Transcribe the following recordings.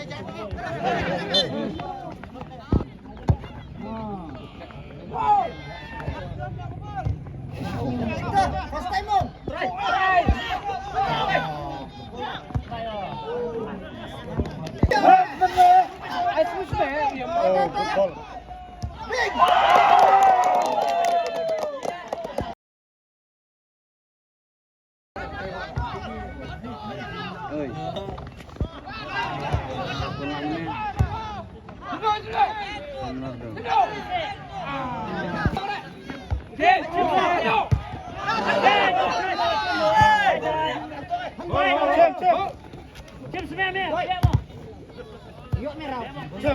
First time mo. Try. I switch there. Oh, good ball. Big. Oi.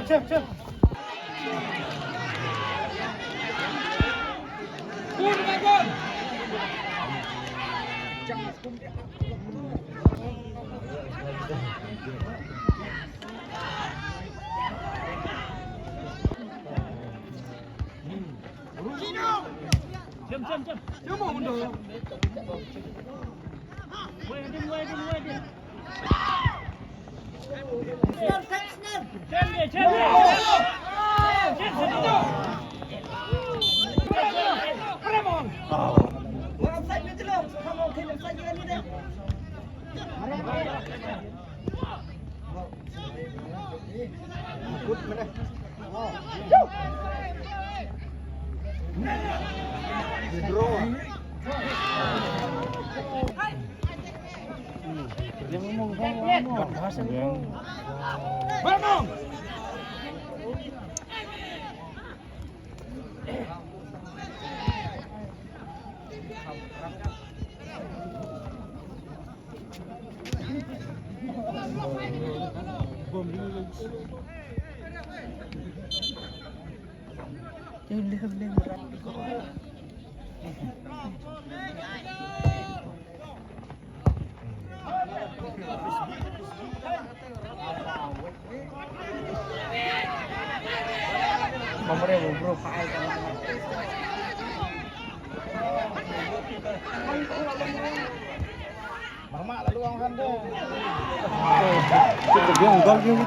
Cem. Nomornya bro, file kan. Mama lalu angkat deh. Cukup yang gol gitu.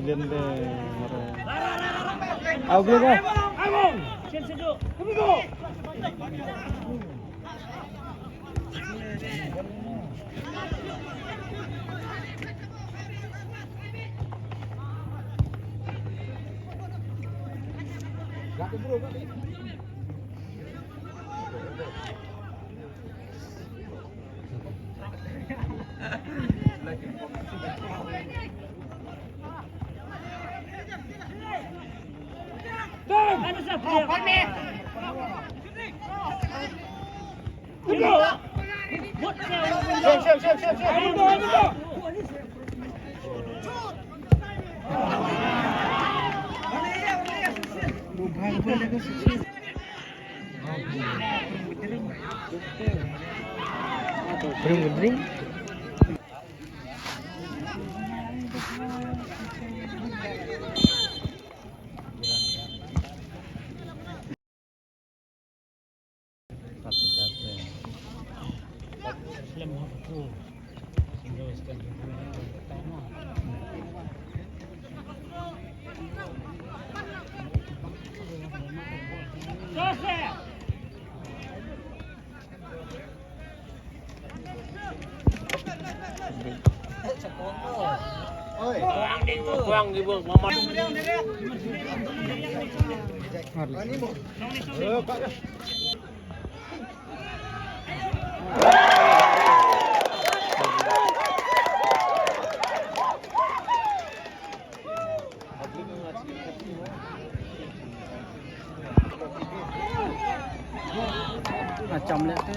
Kalian deh. Aku deh. Bring. Kuang dibuang mama. Macam lihat tu.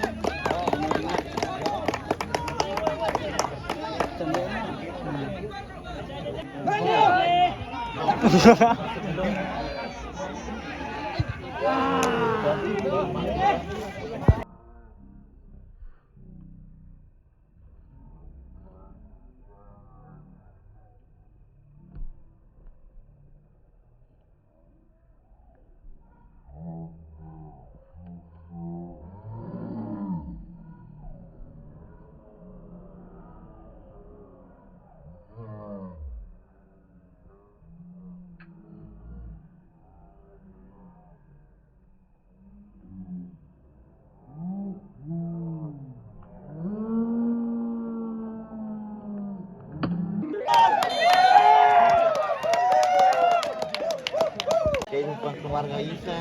warga Isa.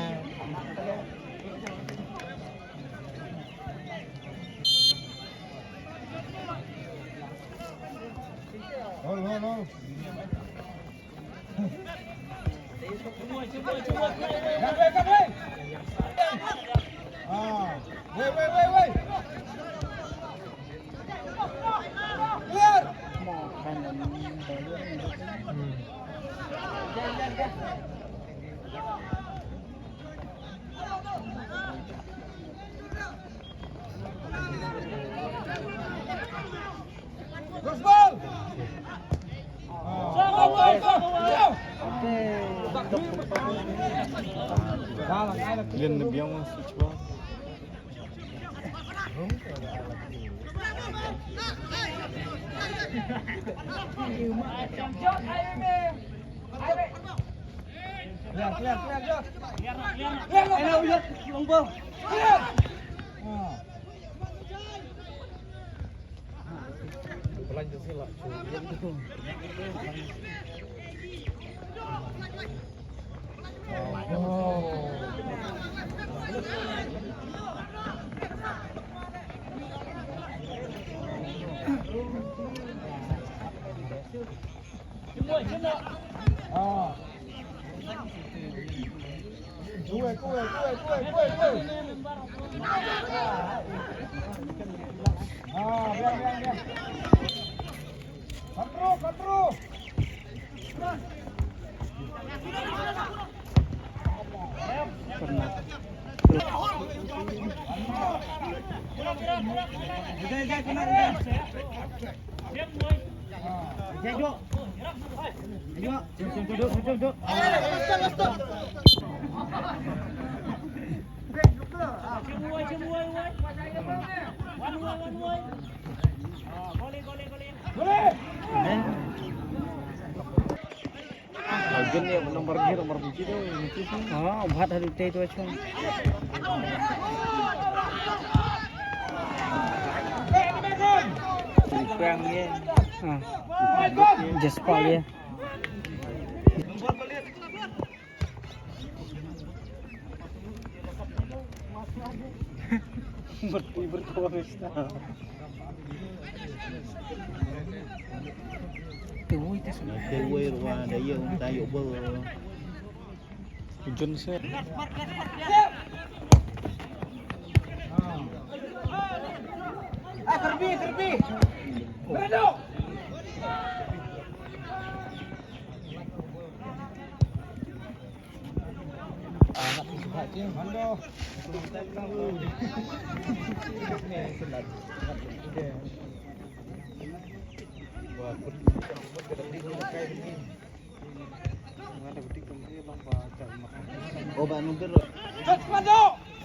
No. Wait. Clear. Terus bal. Lên được biếng switch ball. Lanjut sila. Kuwe. Biar. Kontrol. Bagian ya nomor biji tuh. भात हरी ते तो अच्छा Kurang ya. Jaspal ये Berkuasa. Tuh itu semua. Dewe ruang daya tayo ber. Hujan sih. Kerbi. Berado. Anak suka dia mando. Oh, Pak Nugger. Cek mando.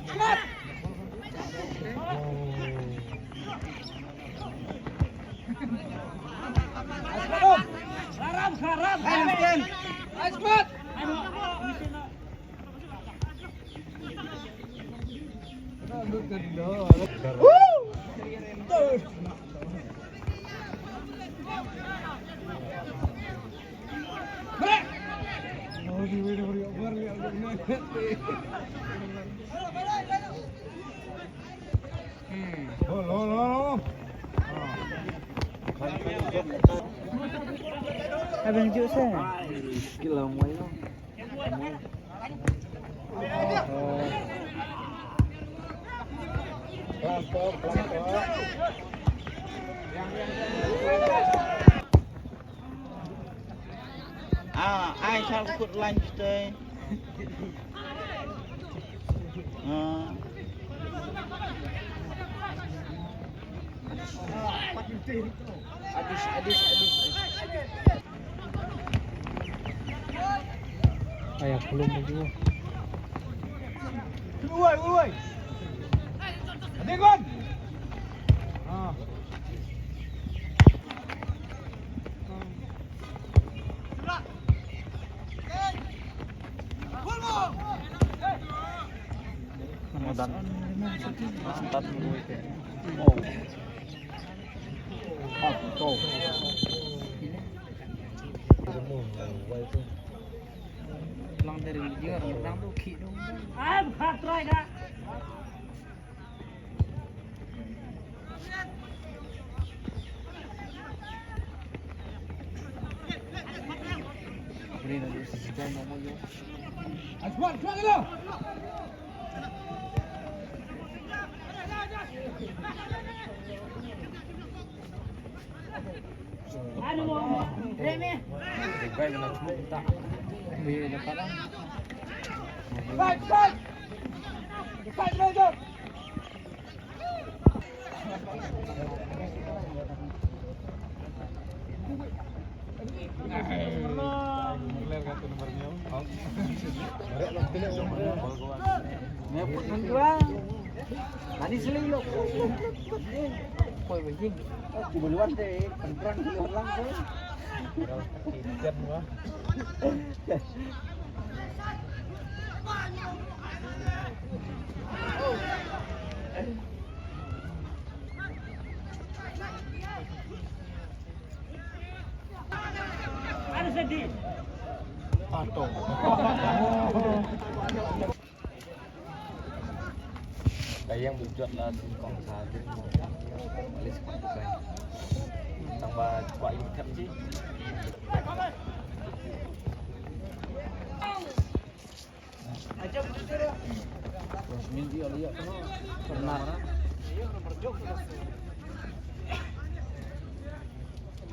Cepat. Haram. Ayo, cepat. Abang juk saya. Gila mai lo. Ai sao kut lunch teh. Adis. Ayah belum juga. Woi. Adegon. Ramadan. Start dulu itu. Oh. Tuh. Lang orang dari dia orang tuh ki dong. Bukan try dah. Beri nanti sekian nomor yo. Aswan, cuak dulu. Aduh, Remy. Baik nak tak. Beri dapat lah. Fight, fight. Fight, brother. Ngeput menjual. Tadi selilok. Koi begini. Duluan deh, pentrang duluan langsung. Kijan wah. Ada sedih. Pato. Kayang bujot lah tungkong sadin mau alis pakai. Tambah kuat ikan sih. Terus minggu lihat pernah.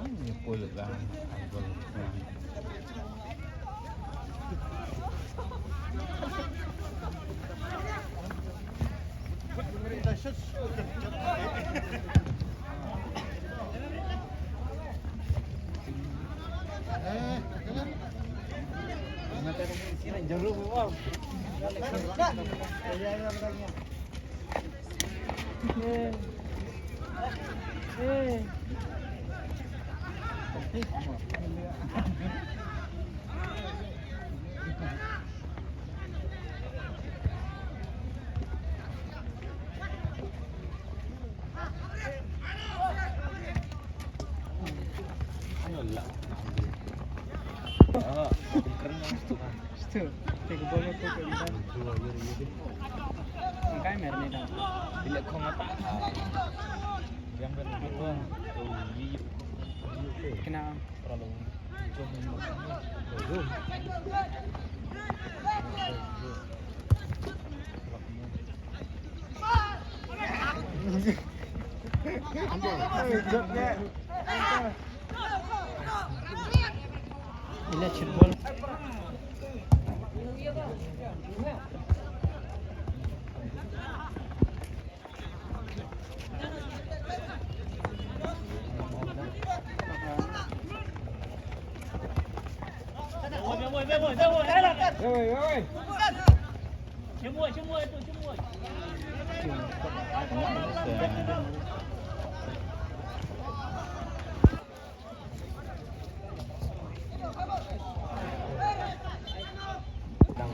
Ini puluh lah. Itu, tiga bola tu ke dalam. Angkai merah ni dah. Bila kau mata, yang berdua tu yip. Kena. Terlalu Bila football.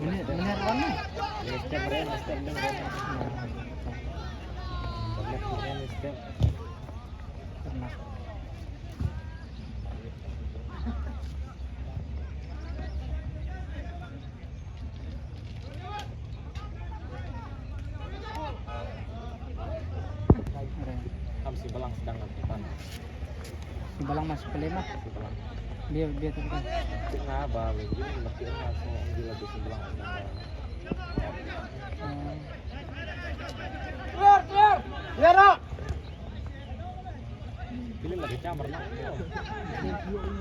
Benar warna. step ren step dengan banyak step. Pernah. Si Belang sedang lakukan. Si Balang masuk ke lima. Si Belang. Dia terus. Nah, bawa begini mesti langsung ambil lagi si Belang. Keluar. Keluar. Pilih lagi camar nak. Keluar.